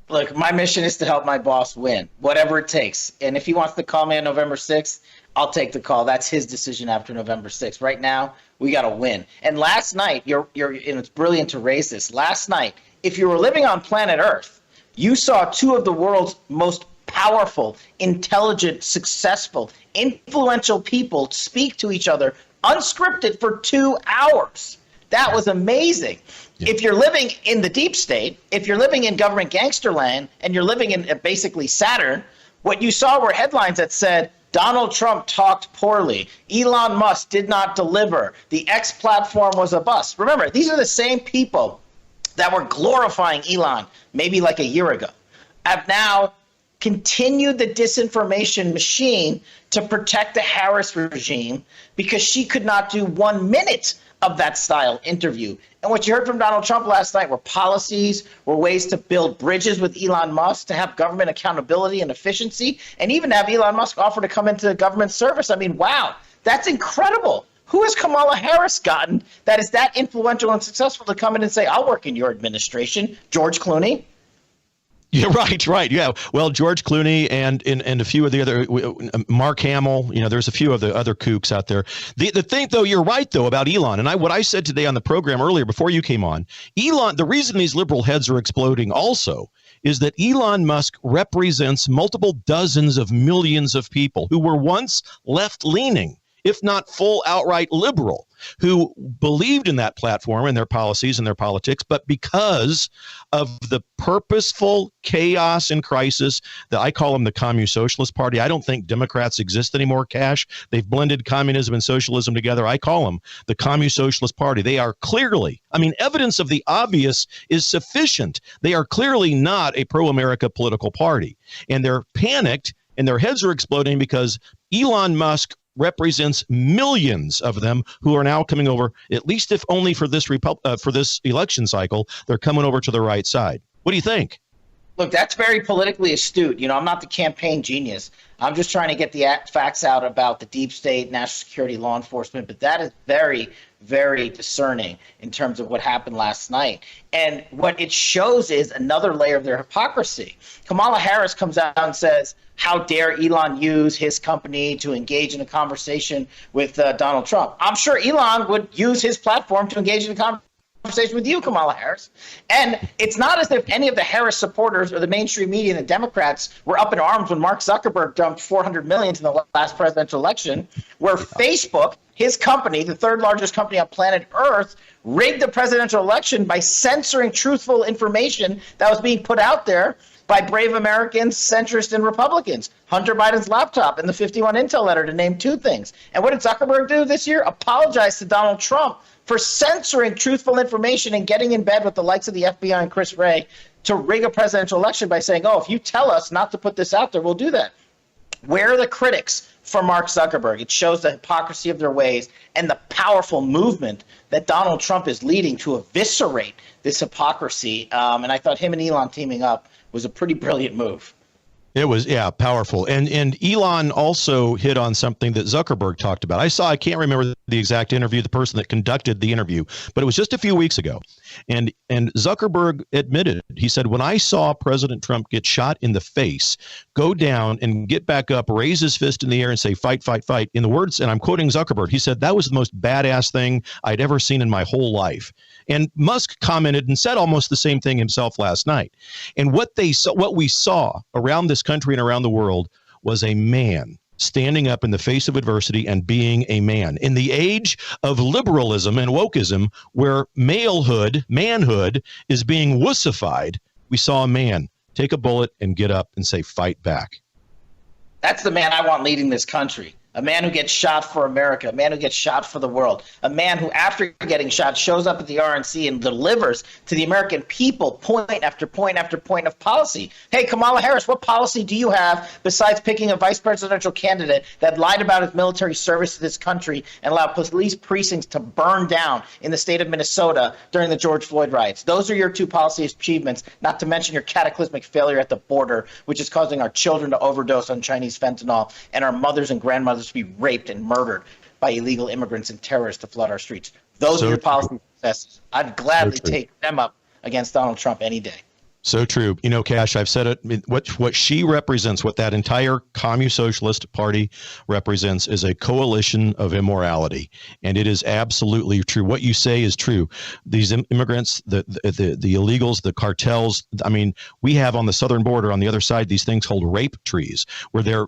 Look, my mission is to help my boss win, whatever it takes. And if he wants to call me on November 6th, I'll take the call. That's his decision after November 6th. Right now, we got to win. And last night, and it's brilliant to raise this. Last night, if you were living on planet Earth, you saw two of the world's most powerful, intelligent, successful, influential people speak to each other unscripted for 2 hours. That was amazing. Yeah. If you're living in the deep state, if you're living in government gangster land, and you're living in basically Saturn, what you saw were headlines that said, Donald Trump talked poorly. Elon Musk did not deliver. The X platform was a bust. Remember, these are the same people that were glorifying Elon maybe like a year ago, have now continued the disinformation machine to protect the Harris regime because she could not do 1 minute of that style interview. And what you heard from Donald Trump last night were policies, were ways to build bridges with Elon Musk, to have government accountability and efficiency, and even have Elon Musk offer to come into government service. I mean, wow, that's incredible. Who has Kamala Harris gotten that is that influential and successful to come in and say, I'll work in your administration? George Clooney? Yeah, right. Yeah. Well, George Clooney and a few of the other, Mark Hamill, there's a few of the other kooks out there. The thing, though, you're right, though, about Elon. And what I said today on the program earlier before you came on, Elon, the reason these liberal heads are exploding also is that Elon Musk represents multiple dozens of millions of people who were once left-leaning, if not full outright liberal, who believed in that platform and their policies and their politics, but because of the purposeful chaos and crisis that I call them the Communist Socialist Party. I don't think Democrats exist anymore, Cash. They've blended communism and socialism together. I call them the Communist Socialist Party. They are clearly, evidence of the obvious is sufficient. They are clearly not a pro-America political party. And they're panicked and their heads are exploding because Elon Musk represents millions of them who are now coming over, at least if only for this election cycle, they're coming over to the right side. What do you think? Look, that's very politically astute. I'm not the campaign genius. I'm just trying to get the facts out about the deep state, national security, law enforcement. But that is very, very discerning in terms of what happened last night. And what it shows is another layer of their hypocrisy. Kamala Harris comes out and says, how dare Elon use his company to engage in a conversation with Donald Trump? I'm sure Elon would use his platform to engage in a conversation with you, Kamala Harris. And it's not as if any of the Harris supporters or the mainstream media and the Democrats were up in arms when Mark Zuckerberg dumped $400 million in the last presidential election, where Facebook, his company, the third largest company on planet Earth, rigged the presidential election by censoring truthful information that was being put out there by brave Americans, centrist, and Republicans. Hunter Biden's laptop and the 51 Intel letter, to name two things. And what did Zuckerberg do this year? Apologize to Donald Trump for censoring truthful information and getting in bed with the likes of the FBI and Chris Wray to rig a presidential election by saying, oh, if you tell us not to put this out there, we'll do that. Where are the critics for Mark Zuckerberg? It shows the hypocrisy of their ways and the powerful movement that Donald Trump is leading to eviscerate this hypocrisy. And I thought him and Elon teaming up was a pretty brilliant move. It was, yeah, powerful. And Elon also hit on something that Zuckerberg talked about. I can't remember the exact interview, the person that conducted the interview, but it was just a few weeks ago. And Zuckerberg admitted, he said, when I saw President Trump get shot in the face, go down and get back up, raise his fist in the air and say, fight, fight, fight. In the words, and I'm quoting Zuckerberg, he said, that was the most badass thing I'd ever seen in my whole life. And Musk commented and said almost the same thing himself last night. And what we saw around this country and around the world was a man standing up in the face of adversity and being a man. In the age of liberalism and wokeism, where manhood is being wussified, we saw a man take a bullet and get up and say, fight back. That's the man I want leading this country. A man who gets shot for America, a man who gets shot for the world, a man who, after getting shot, shows up at the RNC and delivers to the American people point after point after point of policy. Hey, Kamala Harris, what policy do you have besides picking a vice presidential candidate that lied about his military service to this country and allowed police precincts to burn down in the state of Minnesota during the George Floyd riots? Those are your two policy achievements, not to mention your cataclysmic failure at the border, which is causing our children to overdose on Chinese fentanyl and our mothers and grandmothers to be raped and murdered by illegal immigrants and terrorists to flood our streets. Those are your policy successes. I'd gladly take them up against Donald Trump any day. So true. You know, Cash, I've said it, what she represents, what that entire Communist Socialist Party represents is a coalition of immorality. And it is absolutely true. What you say is true. These immigrants, the illegals, the cartels, I mean, we have on the southern border, on the other side, these things called rape trees, where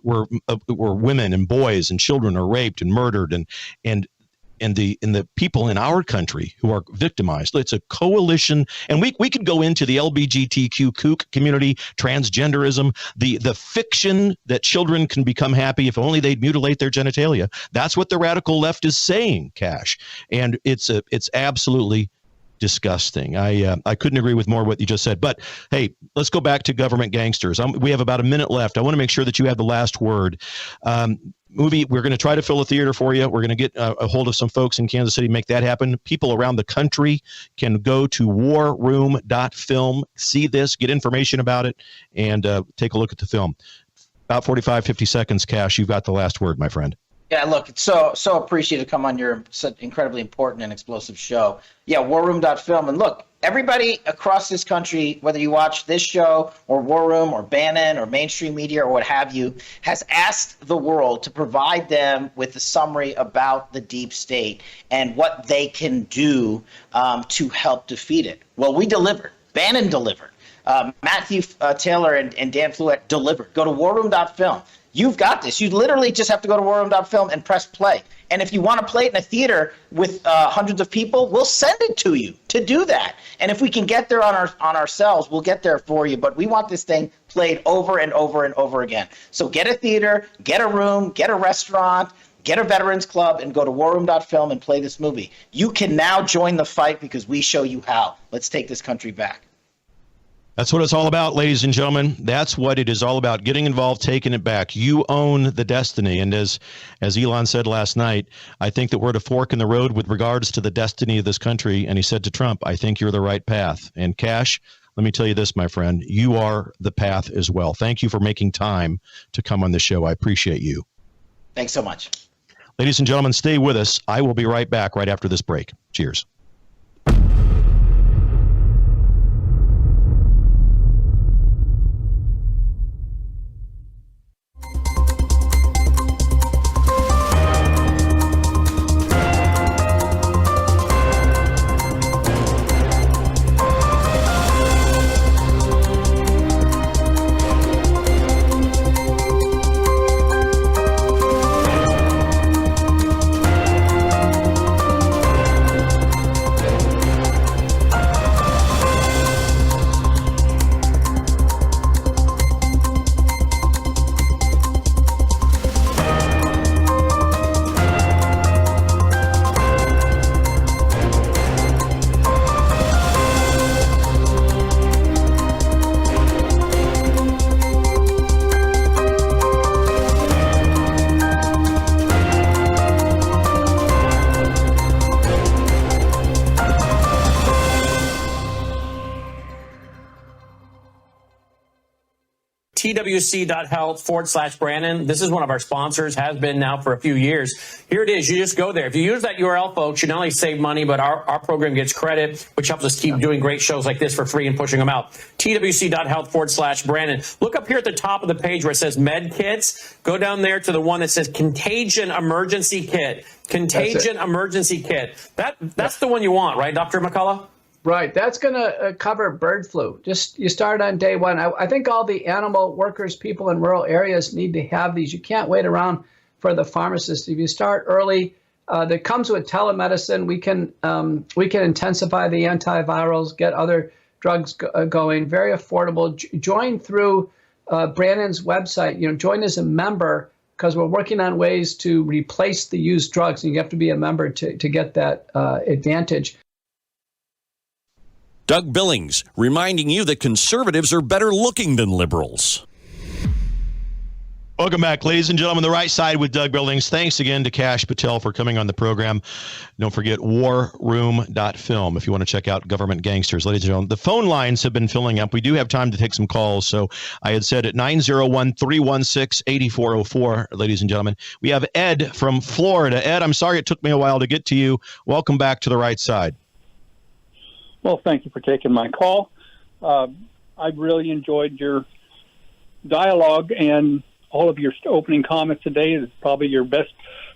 women and boys and children are raped and murdered and the people in our country who are victimized. It's a coalition, and we could go into the LGBTQ kook community, transgenderism, the fiction that children can become happy if only they'd mutilate their genitalia. That's what the radical left is saying, Cash, and it's absolutely disgusting. I couldn't agree with more what you just said. But hey, let's go back to government gangsters. We have about a minute left. I want to make sure that you have the last word. Movie, we're going to try to fill a theater for you. We're going to get a hold of some folks in Kansas City, make that happen. People around the country can go to warroom.film, see this, get information about it, and take a look at the film. About 45, 50 seconds, Cash. You've got the last word, my friend. Yeah, look, it's so appreciated to come on your incredibly important and explosive show. Yeah, warroom.film. And look, everybody across this country, whether you watch this show or War Room or Bannon or mainstream media or what have you, has asked the world to provide them with a summary about the deep state and what they can do to help defeat it. Well, we delivered. Bannon delivered. Matthew Taylor and Dan Fluette delivered. Go to warroom.film. You've got this. You literally just have to go to warroom.film and press play. And if you want to play it in a theater with hundreds of people, we'll send it to you to do that. And if we can get there on ourselves, we'll get there for you. But we want this thing played over and over and over again. So get a theater, get a room, get a restaurant, get a veterans club, and go to warroom.film and play this movie. You can now join the fight because we show you how. Let's take this country back. That's what it's all about, ladies and gentlemen. That's what it is all about, getting involved, taking it back. You own the destiny. And as Elon said last night, I think that we're at a fork in the road with regards to the destiny of this country. And he said to Trump, I think you're the right path. And Cash, let me tell you this, my friend, you are the path as well. Thank you for making time to come on the show. I appreciate you. Thanks so much. Ladies and gentlemen, stay with us. I will be right back right after this break. Cheers. twc.health/Brandon. This is one of our sponsors, has been now for a few years. Here it is. You just go there. If you use that URL, folks, you not only save money, but our program gets credit, which helps us keep doing great shows like this for free and pushing them out. twc.health/Brandon. Look up here at the top of the page where it says Med Kits. Go down there to the one that says Contagion Emergency Kit. Contagion Emergency Kit. That's the one you want, right, Dr. McCullough? Right. That's going to cover bird flu. Just you start on day one. I think all the animal workers, people in rural areas need to have these. You can't wait around for the pharmacist. If you start early, that comes with telemedicine. We can intensify the antivirals, get other drugs going. Very affordable. Join through Brandon's website. Join as a member because we're working on ways to replace the used drugs, and you have to be a member to get that advantage. Doug Billings, reminding you that conservatives are better looking than liberals. Welcome back, ladies and gentlemen. The Right Side with Doug Billings. Thanks again to Kash Patel for coming on the program. Don't forget warroom.film if you want to check out Government Gangsters. Ladies and gentlemen, the phone lines have been filling up. We do have time to take some calls. So I had said at 901-316-8404, ladies and gentlemen. We have Ed from Florida. Ed, I'm sorry it took me a while to get to you. Welcome back to The Right Side. Well, thank you for taking my call. I've really enjoyed your dialogue, and all of your opening comments today is probably your best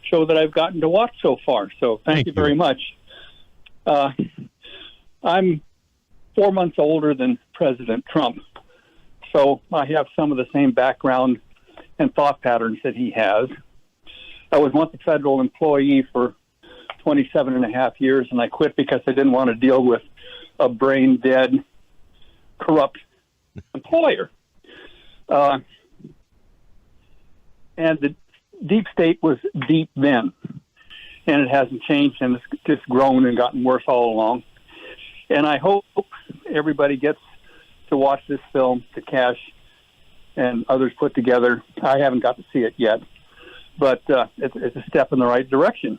show that I've gotten to watch so far. So thank you very much. I'm 4 months older than President Trump, so I have some of the same background and thought patterns that he has. I was once a federal employee for 27 and a half years, and I quit because I didn't want to deal with a brain-dead, corrupt employer. And the deep state was deep then, and it hasn't changed, and it's just grown and gotten worse all along. And I hope everybody gets to watch this film that Kash and others put together. I haven't got to see it yet, but it's a step in the right direction.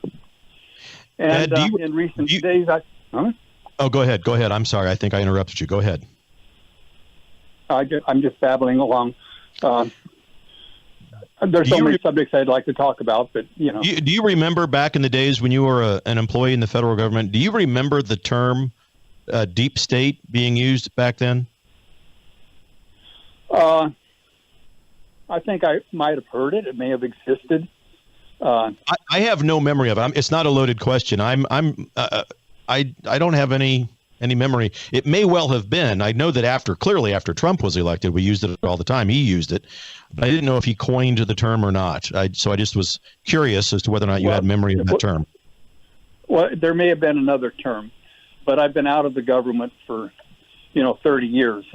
And in recent days, Oh, go ahead. Go ahead. I'm sorry. I think I interrupted you. Go ahead. I'm just babbling along. There's so many subjects I'd like to talk about, but Do you remember back in the days when you were an employee in the federal government? Do you remember the term deep state being used back then? I think I might have heard it. It may have existed. I have no memory of it. It's not a loaded question. I don't have any memory. It may well have been. I know that after Trump was elected, we used it all the time. He used it. But I didn't know if he coined the term or not. So I just was curious as to whether or not you had memory of that term. Well, there may have been another term, but I've been out of the government for, 30 years.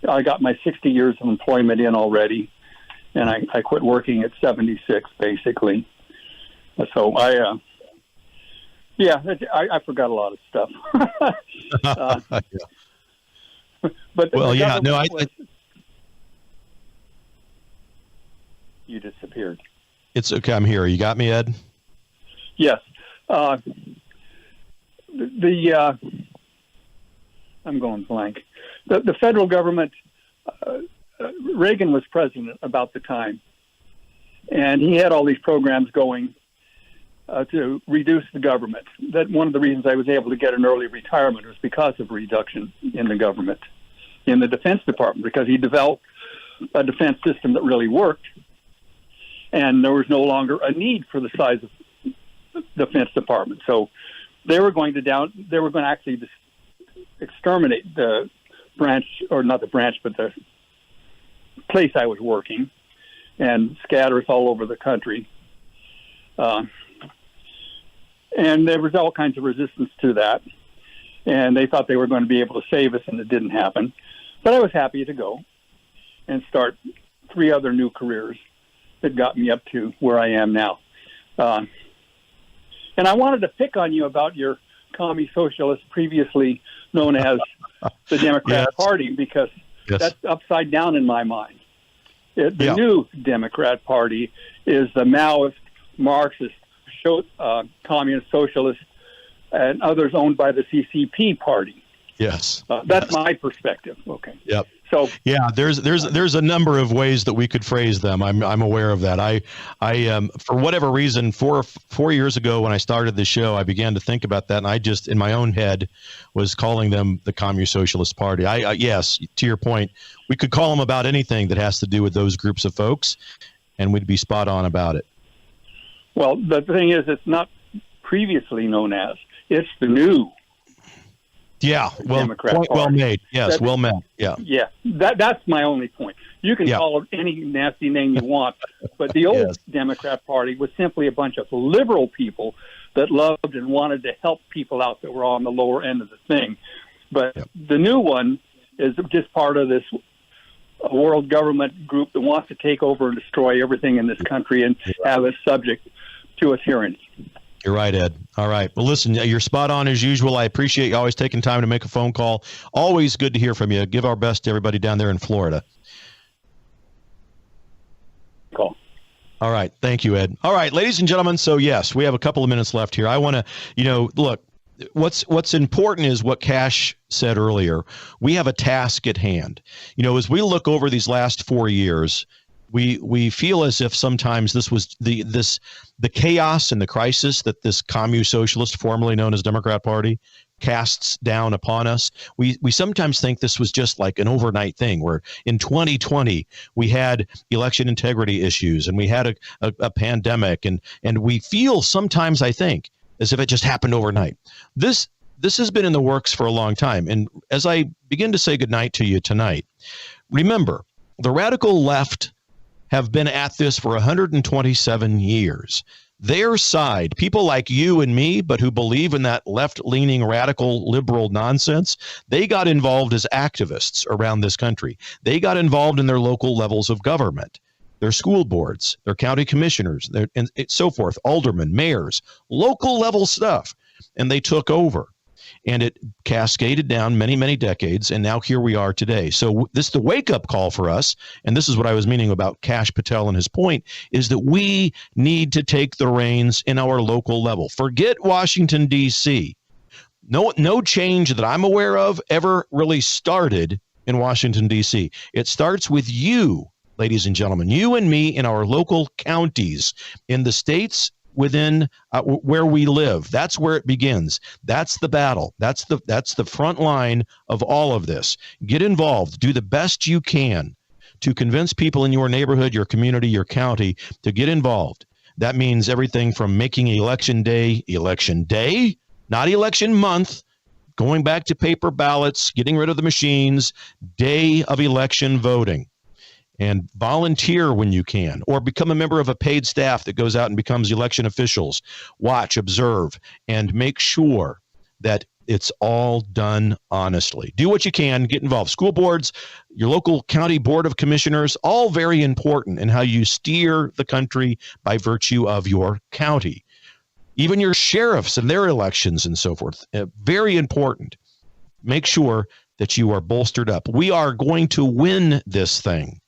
I got my 60 years of employment in already, and I quit working at 76, basically. So I forgot a lot of stuff. But you disappeared. It's okay. I'm here. You got me, Ed? Yes. I'm going blank. The federal government, Reagan was president about the time, and he had all these programs going to reduce the government. That one of the reasons I was able to get an early retirement was because of reduction in the government, in the Defense Department, because he developed a defense system that really worked, and there was no longer a need for the size of the Defense Department. So they were going to actually exterminate the branch, or not the branch, but the place I was working, and scatter us all over the country. And there was all kinds of resistance to that. And they thought they were going to be able to save us, and it didn't happen. But I was happy to go and start 3 other new careers that got me up to where I am now. And I wanted to pick on you about your commie socialist, previously known as the Democrat Party, because that's upside down in my mind. The new Democrat Party is the Maoist, Marxist, communist, socialist, and others owned by the CCP party. Yes. That's my perspective. Okay. Yep. So yeah, there's a number of ways that we could phrase them. I'm aware of that. I for whatever reason, 4 years ago when I started the show, I began to think about that, and I just in my own head was calling them the Communist Socialist Party. I yes, to your point, we could call them about anything that has to do with those groups of folks, and we'd be spot on about it. Well, the thing is, it's not previously known as. It's the new. Yeah, well, Democrat point well Party. made. Yes, well made. Yeah. Yeah, that's my only point. You can call it any nasty name you want, but the old Democrat Party was simply a bunch of liberal people that loved and wanted to help people out that were on the lower end of the thing. But the new one is just part of this world government group that wants to take over and destroy everything in this country and have us subject to a tyranny. You're right, Ed. All right. Well, listen, you're spot on as usual. I appreciate you always taking time to make a phone call. Always good to hear from you. Give our best to everybody down there in Florida. Cool. All right. Thank you, Ed. All right, ladies and gentlemen. So, yes, we have a couple of minutes left here. I want to, look, what's important is what Cash said earlier. We have a task at hand. As we look over these last 4 years, we feel as if sometimes this was the chaos and the crisis that this commune socialist, formerly known as Democrat Party, casts down upon us. We sometimes think this was just like an overnight thing where in 2020 we had election integrity issues and we had a pandemic and we feel sometimes, I think, as if it just happened overnight. This has been in the works for a long time. And as I begin to say goodnight to you tonight, remember, the radical left have been at this for 127 years. Their side, people like you and me, but who believe in that left-leaning radical liberal nonsense, they got involved as activists around this country. They got involved in their local levels of government, their school boards, their county commissioners, and so forth, aldermen, mayors, local level stuff, and they took over. And it cascaded down many, many decades, and now here we are today. So this is the wake-up call for us, and this is what I was meaning about Kash Patel and his point, is that we need to take the reins in our local level. Forget Washington, D.C. No change that I'm aware of ever really started in Washington, D.C. It starts with you, ladies and gentlemen, you and me in our local counties, in the states within where we live. That's where it begins. That's the battle. That's the front line of all of this. Get involved. Do the best you can to convince people in your neighborhood, your community, your county to get involved. That means everything from making election day, not election month, going back to paper ballots, getting rid of the machines, day of election voting. And volunteer when you can, or become a member of a paid staff that goes out and becomes election officials. Watch, observe, and make sure that it's all done honestly. Do what you can, get involved. School boards, your local county board of commissioners, all very important in how you steer the country by virtue of your county. Even your sheriffs and their elections and so forth, very important. Make sure that you are bolstered up. We are going to win this thing.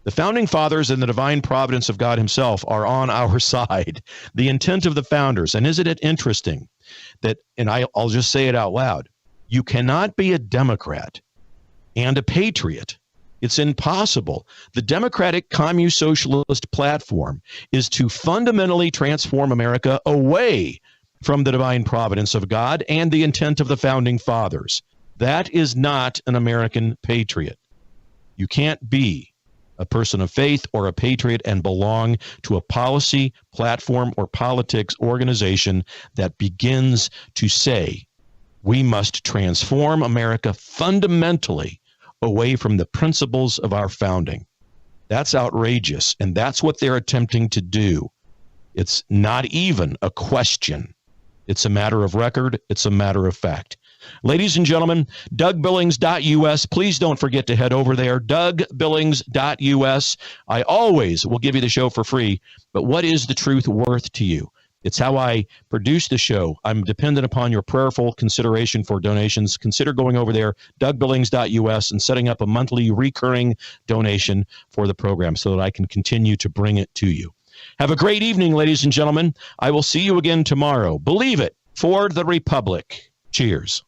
The founding fathers and the divine providence of God himself are on our side. The intent of the founders. And isn't it interesting that, and I'll just say it out loud, you cannot be a Democrat and a patriot. It's impossible. The Democratic Commune Socialist platform is to fundamentally transform America away from the divine providence of God and the intent of the founding fathers. That is not an American patriot. You can't be a person of faith or a patriot and belong to a policy, platform, or politics organization that begins to say we must transform America fundamentally away from the principles of our founding. That's outrageous, and that's what they're attempting to do. It's not even a question. It's a matter of record. It's a matter of fact. Ladies and gentlemen, DougBillings.us. Please don't forget to head over there, DougBillings.us. I always will give you the show for free, but what is the truth worth to you? It's how I produce the show. I'm dependent upon your prayerful consideration for donations. Consider going over there, DougBillings.us, and setting up a monthly recurring donation for the program so that I can continue to bring it to you. Have a great evening, ladies and gentlemen. I will see you again tomorrow. Believe it, for the Republic. Cheers.